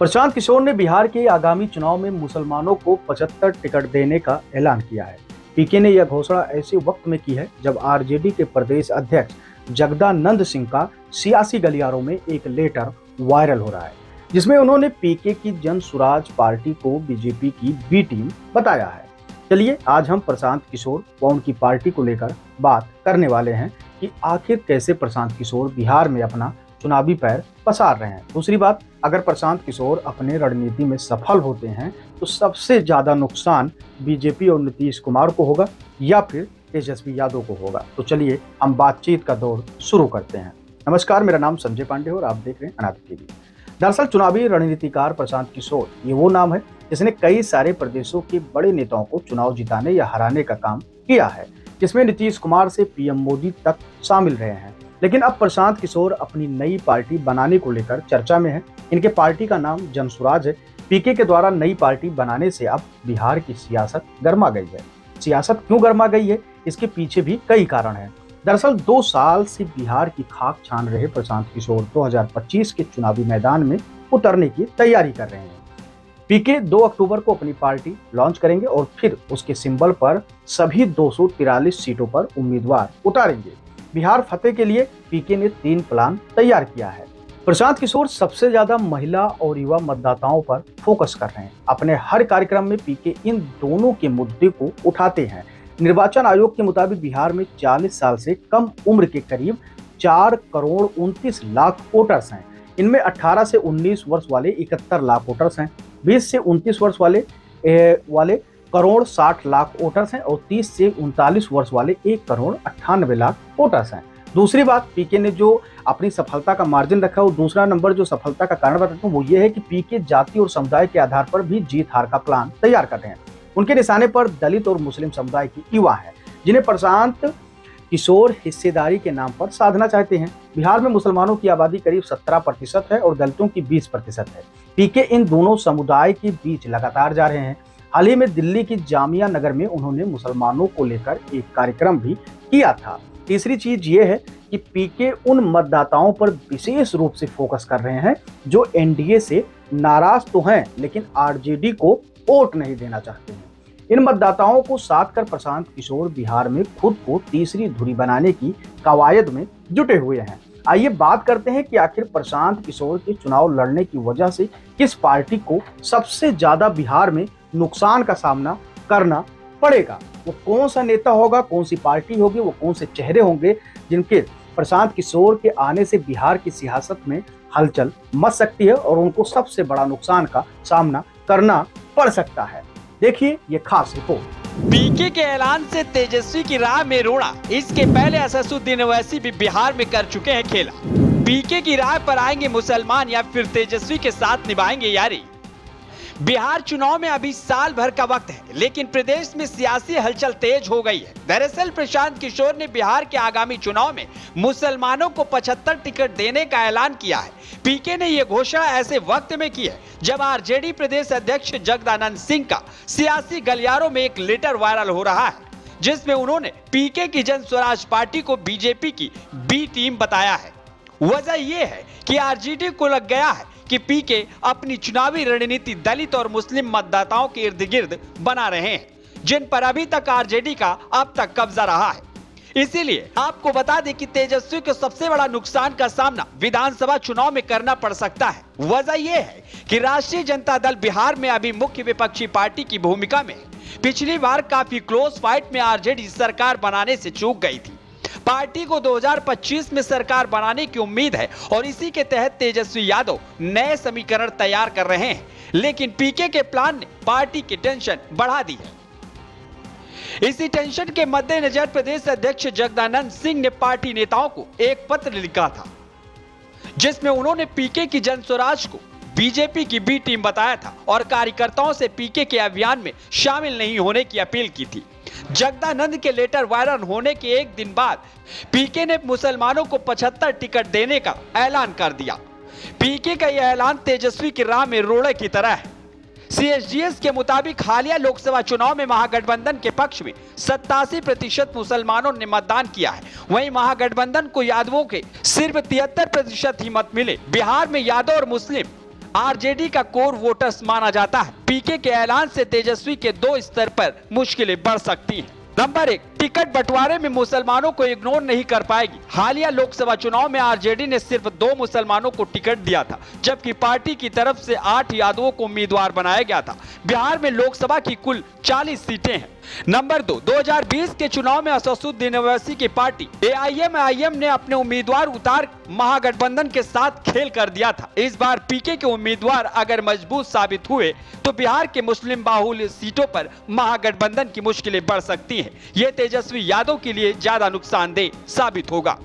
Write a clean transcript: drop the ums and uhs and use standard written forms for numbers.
प्रशांत किशोर ने बिहार के आगामी चुनाव में मुसलमानों को 75 टिकट देने का ऐलान किया है। पीके ने यह घोषणा ऐसे वक्त में की है जब आरजेडी के प्रदेश अध्यक्ष जगदानंद सिंह का सियासी गलियारों में एक लेटर वायरल हो रहा है, जिसमें उन्होंने पीके की जन स्वराज पार्टी को बीजेपी की बी टीम बताया है। चलिए आज हम प्रशांत किशोर व उनकी पार्टी को लेकर बात करने वाले हैं कि आखिर कैसे प्रशांत किशोर बिहार में अपना चुनावी पैर पसार रहे हैं। दूसरी बात, अगर प्रशांत किशोर अपने रणनीति में सफल होते हैं तो सबसे ज्यादा नुकसान बीजेपी और नीतीश कुमार को होगा या फिर तेजस्वी यादव को होगा। तो चलिए हम बातचीत का दौर शुरू करते हैं। नमस्कार, मेरा नाम संजय पांडे और आप देख रहे हैं अनादि टीवी। दरअसल चुनावी रणनीतिकार प्रशांत किशोर ये वो नाम है जिसने कई सारे प्रदेशों के बड़े नेताओं को चुनाव जिताने या हराने का काम किया है, जिसमें नीतीश कुमार से पीएम मोदी तक शामिल रहे हैं। लेकिन अब प्रशांत किशोर अपनी नई पार्टी बनाने को लेकर चर्चा में है। इनके पार्टी का नाम जन स्वराज है। पीके के द्वारा नई पार्टी बनाने से अब बिहार की सियासत गर्मा गई है। सियासत क्यों गर्मा गई है, इसके पीछे भी कई कारण हैं। दरअसल 2 साल से बिहार की खाक छान रहे प्रशांत किशोर 2025 के चुनावी मैदान में उतरने की तैयारी कर रहे हैं। पीके 2 अक्टूबर को अपनी पार्टी लॉन्च करेंगे और फिर उसके सिंबल पर सभी 243 सीटों पर उम्मीदवार उतारेंगे। बिहार फतेह के लिए पीके ने 3 प्लान तैयार किया है। प्रशांत किशोर सबसे ज्यादा महिला और युवा मतदाताओं पर फोकस कर रहे हैं। अपने हर कार्यक्रम में पीके इन दोनों के मुद्दे को उठाते हैं। निर्वाचन आयोग के मुताबिक बिहार में 40 साल से कम उम्र के करीब 4 करोड़ 29 लाख वोटर्स हैं। इनमें 18 से 19 वर्ष वाले 71 लाख वोटर्स हैं। 20 से 29 वर्ष वाले करोड़ 60 लाख वोटर्स हैं और 30 से 39 वर्ष वाले 1 करोड़ 98 लाख वोटर्स हैं। दूसरी बात, पीके ने जो अपनी सफलता का मार्जिन रखा है, वो दूसरा नंबर जो सफलता का कारण बताता हूँ वो ये है कि पीके जाति और समुदाय के आधार पर भी जीत हार का प्लान तैयार कर रहे हैं। उनके निशाने पर दलित और मुस्लिम समुदाय की युवा है, जिन्हें प्रशांत किशोर हिस्सेदारी के नाम पर साधना चाहते हैं। बिहार में मुसलमानों की आबादी करीब 17% है और दलितों की 20% है। पीके इन दोनों समुदाय के बीच लगातार जा रहे हैं। हाल ही में दिल्ली की जामिया नगर में उन्होंने मुसलमानों को लेकर एक कार्यक्रम भी किया था। तीसरी चीज ये है कि पीके उन मतदाताओं पर विशेष रूप से फोकस कर रहे हैं जो एनडीए से नाराज तो हैं लेकिन आरजेडी को वोट नहीं देना चाहते हैं। इन मतदाताओं को साथ कर प्रशांत किशोर बिहार में खुद को तीसरी धुरी बनाने की कवायद में जुटे हुए हैं। आइए बात करते हैं कि आखिर प्रशांत किशोर के चुनाव लड़ने की वजह से किस पार्टी को सबसे ज्यादा बिहार में नुकसान का सामना करना पड़ेगा। वो कौन सा नेता होगा, कौन सी पार्टी होगी, वो कौन से चेहरे होंगे जिनके प्रशांत किशोर के आने से बिहार की सियासत में हलचल मच सकती है और उनको सबसे बड़ा नुकसान का सामना करना पड़ सकता है। देखिए ये खास रिपोर्ट। पीके के ऐलान से तेजस्वी की राह में रोड़ा। इसके पहले असदुद्दीन ओवैसी भी बिहार में कर चुके हैं खेला। पीके की राह पर आएंगे मुसलमान या फिर तेजस्वी के साथ निभाएंगे यारी। बिहार चुनाव में अभी साल भर का वक्त है, लेकिन प्रदेश में सियासी हलचल तेज हो गई है। दरअसल प्रशांत किशोर ने बिहार के आगामी चुनाव में मुसलमानों को 75 टिकट देने का ऐलान किया है। पीके ने यह घोषणा ऐसे वक्त में की है जब आरजेडी प्रदेश अध्यक्ष जगदानंद सिंह का सियासी गलियारों में एक लेटर वायरल हो रहा है, जिसमें उन्होंने पीके की जन स्वराज पार्टी को बीजेपी की बी टीम बताया है। वजह यह है कि आरजेडी को लग गया है कि पीके अपनी चुनावी रणनीति दलित और मुस्लिम मतदाताओं के इर्द गिर्द बना रहे हैं, जिन पर अभी तक आरजेडी का अब तक कब्जा रहा है। इसीलिए आपको बता दें कि तेजस्वी को सबसे बड़ा नुकसान का सामना विधानसभा चुनाव में करना पड़ सकता है। वजह यह है कि राष्ट्रीय जनता दल बिहार में अभी मुख्य विपक्षी पार्टी की भूमिका में है। पिछली बार काफी क्लोज फाइट में आरजेडी सरकार बनाने से चूक गई थी। पार्टी को 2025 में सरकार बनाने की उम्मीद है और इसी के तहत तेजस्वी यादव नए समीकरण तैयार कर रहे हैं, लेकिन पीके के प्लान ने पार्टी की टेंशन बढ़ा दी है। इसी टेंशन के मद्देनजर प्रदेश अध्यक्ष जगदानंद सिंह ने पार्टी नेताओं को एक पत्र लिखा था, जिसमें उन्होंने पीके की जन स्वराज को बीजेपी की बी टीम बताया था और कार्यकर्ताओं से पीके के अभियान में शामिल नहीं होने की अपील की थी। जगदानंद के लेटर वायरल होने के एक दिन बाद पीके ने मुसलमानों को 75 टिकट देने का ऐलान कर दिया। पीके का यह ऐलान तेजस्वी की राह में रोड़े की तरह है। सीएसडीएस के मुताबिक हालिया लोकसभा चुनाव में महागठबंधन के पक्ष में 87% मुसलमानों ने मतदान किया है। वहीं महागठबंधन को यादवों के सिर्फ 73% ही मत मिले। बिहार में यादव और मुस्लिम आरजेडी का कोर वोटर्स माना जाता है। पीके के ऐलान से तेजस्वी के 2 स्तर पर मुश्किलें बढ़ सकती हैं। नंबर 1, टिकट बंटवारे में मुसलमानों को इग्नोर नहीं कर पाएगी। हालिया लोकसभा चुनाव में आरजेडी ने सिर्फ 2 मुसलमानों को टिकट दिया था, जबकि पार्टी की तरफ से 8 यादवों को उम्मीदवार बनाया गया था। बिहार में लोकसभा की कुल 40 सीटें हैं। नंबर 2, 2020 के चुनाव में असदुद्दीन ओवैसी की पार्टी AIM ने अपने उम्मीदवार उतार महागठबंधन के साथ खेल कर दिया था। इस बार पीके के उम्मीदवार अगर मजबूत साबित हुए तो बिहार के मुस्लिम बाहुल्य सीटों पर महागठबंधन की मुश्किलें बढ़ सकती हैं। ये तेजस्वी यादव के लिए ज्यादा नुकसानदेह साबित होगा।